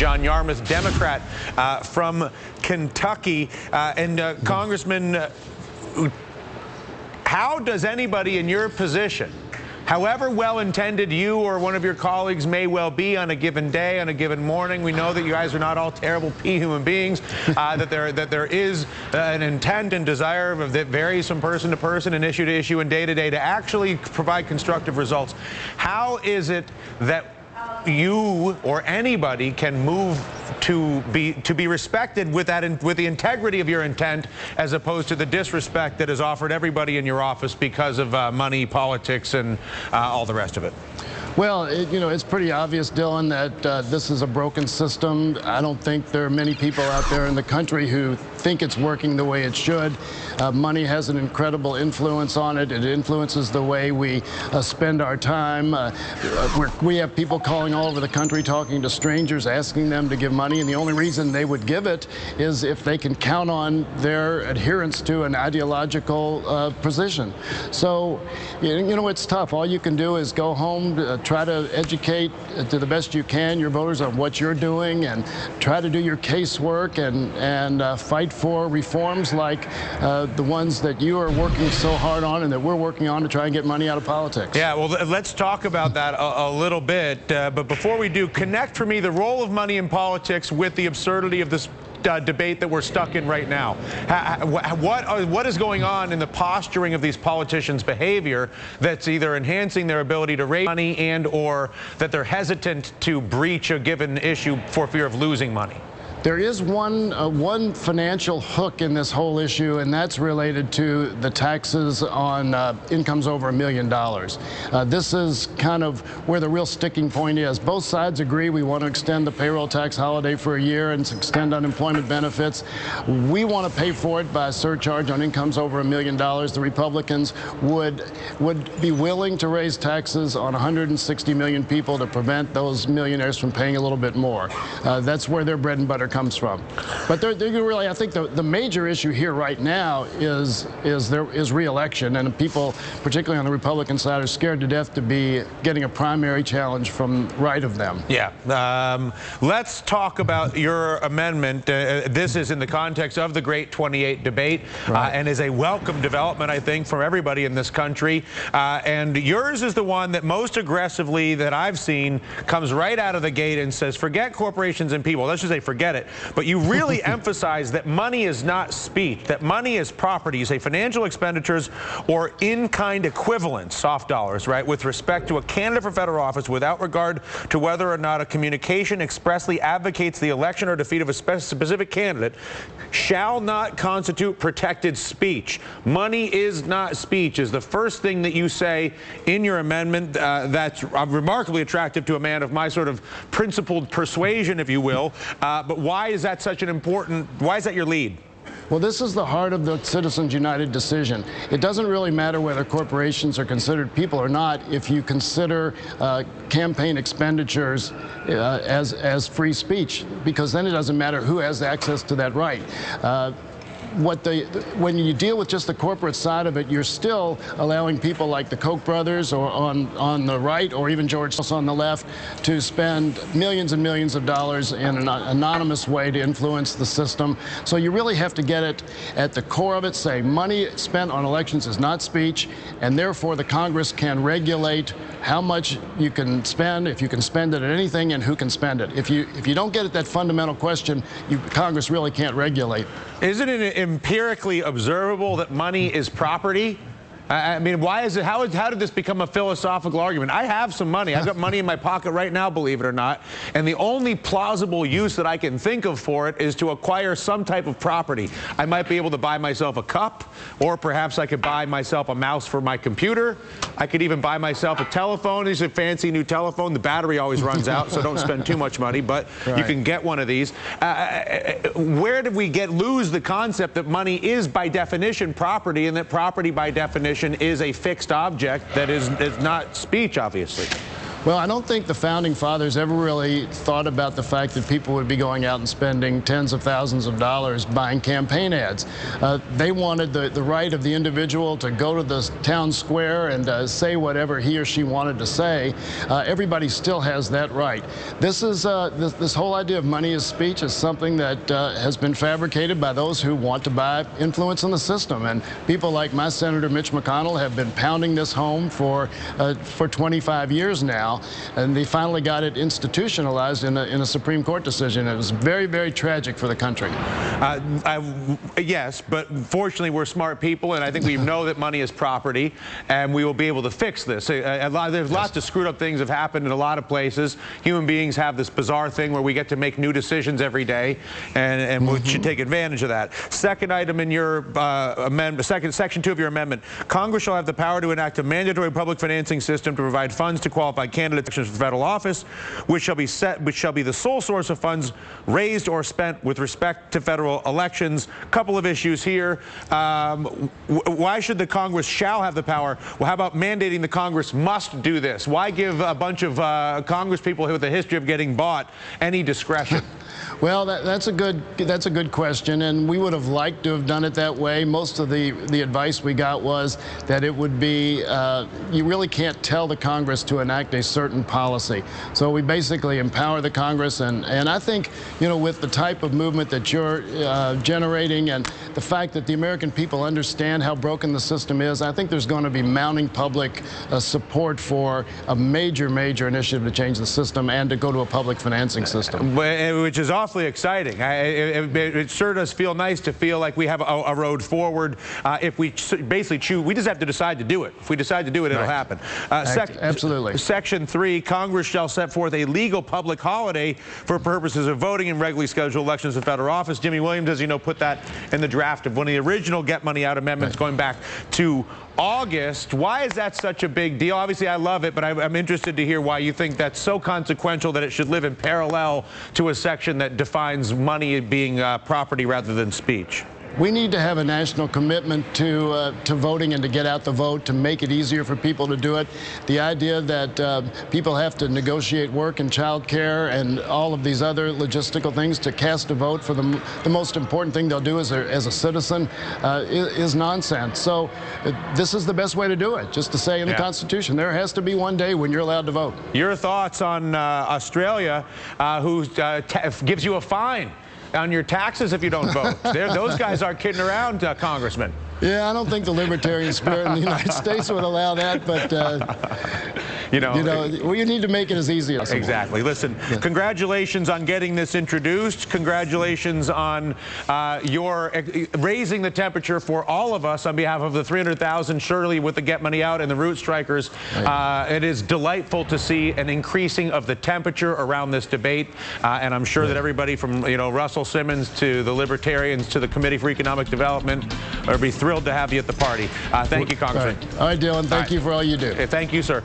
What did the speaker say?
John Yarmuth, Democrat from Kentucky. Congressman, how does anybody in your position, however well-intended you or one of your colleagues may well be on a given day, on a given morning, we know that you guys are not all terrible human beings, that there is an intent and desire that varies from person to person and issue to issue and day to day to actually provide constructive results. How is it that you or anybody can move to be respected with the integrity of your intent, as opposed to the disrespect that is offered everybody in your office because of money, politics, and all the rest of it? Well, it's pretty obvious, Dylan, that this is a broken system. I don't think there are many people out there in the country who think it's working the way it should. Money has an incredible influence on it. It influences the way we spend our time. We have people calling all over the country, talking to strangers, asking them to give money, and the only reason they would give it is if they can count on their adherence to an ideological position. So, it's tough. All you can do is go home, try to educate to the best you can your voters on what you're doing, and try to do your casework and fight for reforms like the ones that you are working so hard on and that we're working on to try and get money out of politics. Yeah, well, let's talk about that a little bit. But before we do, connect for me the role of money in politics with the absurdity of this debate that we're stuck in right now. What is going on in the posturing of these politicians' behavior that's either enhancing their ability to raise money and or that they're hesitant to breach a given issue for fear of losing money? There is one financial hook in this whole issue, and that's related to the taxes on incomes over $1 million. This is kind of where the real sticking point is. Both sides agree we want to extend the payroll tax holiday for a year and extend unemployment benefits. We want to pay for it by a surcharge on incomes over $1 million. The Republicans would be willing to raise taxes on 160 million people to prevent those millionaires from paying a little bit more. That's where their bread and butter comes from. But really, I think the major issue here right now is re-election, and people, particularly on the Republican side, are scared to death to be getting a primary challenge from right of them. Yeah. Let's talk about your amendment. This is in the context of the Great 28 debate, right, and is a welcome development, I think, for everybody in this country. And yours is the one that most aggressively that I've seen comes right out of the gate and says, forget corporations and people. Let's just say forget it. But you really emphasize that money is not speech, that money is property. You say financial expenditures or in-kind equivalents, soft dollars, right, with respect to a candidate for federal office without regard to whether or not a communication expressly advocates the election or defeat of a specific candidate, shall not constitute protected speech. Money is not speech is the first thing that you say in your amendment. That's remarkably attractive to a man of my sort of principled persuasion, if you will. But why is that such an important, why is that your lead? Well, this is the heart of the Citizens United decision. It doesn't really matter whether corporations are considered people or not if you consider campaign expenditures as free speech, because then it doesn't matter who has access to that right. When you deal with just the corporate side of it, you're still allowing people like the Koch brothers or on the right, or even George Soros on the left, to spend millions and millions of dollars in an anonymous way to influence the system. So you really have to get it at the core of it, say money spent on elections is not speech, and therefore the Congress can regulate how much you can spend, if you can spend it at anything, and who can spend it. If you don't get at that fundamental question, Congress really can't regulate. Isn't it empirically observable that money is property? I mean, why is it? How did this become a philosophical argument? I have some money. I've got money in my pocket right now, believe it or not. And the only plausible use that I can think of for it is to acquire some type of property. I might be able to buy myself a cup, or perhaps I could buy myself a mouse for my computer. I could even buy myself a telephone. This is a fancy new telephone. The battery always runs out, so don't spend too much money, but right, you can get one of these. Where did we lose the concept that money is by definition property, and that property by definition is a fixed object that is not speech, obviously? Well, I don't think the founding fathers ever really thought about the fact that people would be going out and spending tens of thousands of dollars buying campaign ads. They wanted the right of the individual to go to the town square and say whatever he or she wanted to say. Everybody still has that right. This whole idea of money as speech is something that has been fabricated by those who want to buy influence in the system. And people like my Senator Mitch McConnell have been pounding this home for 25 years now, and they finally got it institutionalized in a Supreme Court decision. It was very, very tragic for the country. Yes, but fortunately we're smart people, and I think we know that money is property, and we will be able to fix this. There's lots of screwed up things have happened in a lot of places. Human beings have this bizarre thing where we get to make new decisions every day, and we should take advantage of that. Second item in your amendment, section 2 of your amendment, Congress shall have the power to enact a mandatory public financing system to provide funds to qualified candidates for federal office, which shall be the sole source of funds raised or spent with respect to federal elections. Couple of issues here. Why should the Congress shall have the power? Well, how about mandating the Congress must do this? Why give a bunch of Congress people with a history of getting bought any discretion? Well, that's a good question, and we would have liked to have done it that way. Most of the advice we got was that it would be you really can't tell the Congress to enact a certain policy. So we basically empower the Congress, and I think, you know, with the type of movement that you're generating and the fact that the American people understand how broken the system is, I think there's going to be mounting public support for a major initiative to change the system and to go to a public financing system. Which is awfully exciting. It sure does feel nice to feel like we have a road forward. If we basically choose, we just have to decide to do it. If we decide to do it, it'll happen. Absolutely. Section 3, Congress shall set forth a legal public holiday for purposes of voting in regularly scheduled elections of federal office. Jimmy Williams, as you know, put that in the draft of one of the original Get Money Out amendments going back to August. Why is that such a big deal? Obviously, I love it, but I'm interested to hear why you think that's so consequential that it should live in parallel to a section that defines money being property rather than speech. We need to have a national commitment to voting and to get out the vote, to make it easier for people to do it. The idea that people have to negotiate work and child care and all of these other logistical things to cast a vote for the most important thing they'll do as a citizen is nonsense. So this is the best way to do it, just to say in the Constitution, there has to be one day when you're allowed to vote. Your thoughts on Australia, who gives you a fine on your taxes if you don't vote? Those guys aren't kidding around, Congressman. Yeah, I don't think the libertarian spirit in the United States would allow that, but we need to make it as easy as possible. Exactly. Listen, congratulations on getting this introduced. Congratulations on your raising the temperature for all of us on behalf of the 300,000, surely with the Get Money Out and the Root Strikers. It is delightful to see an increasing of the temperature around this debate, and I'm sure that everybody from Russell Simmons to the Libertarians to the Committee for Economic Development will be thrilled to have you at the party. Thank you, Congressman. All right, Dylan, thank you for all you do. Thank you, sir.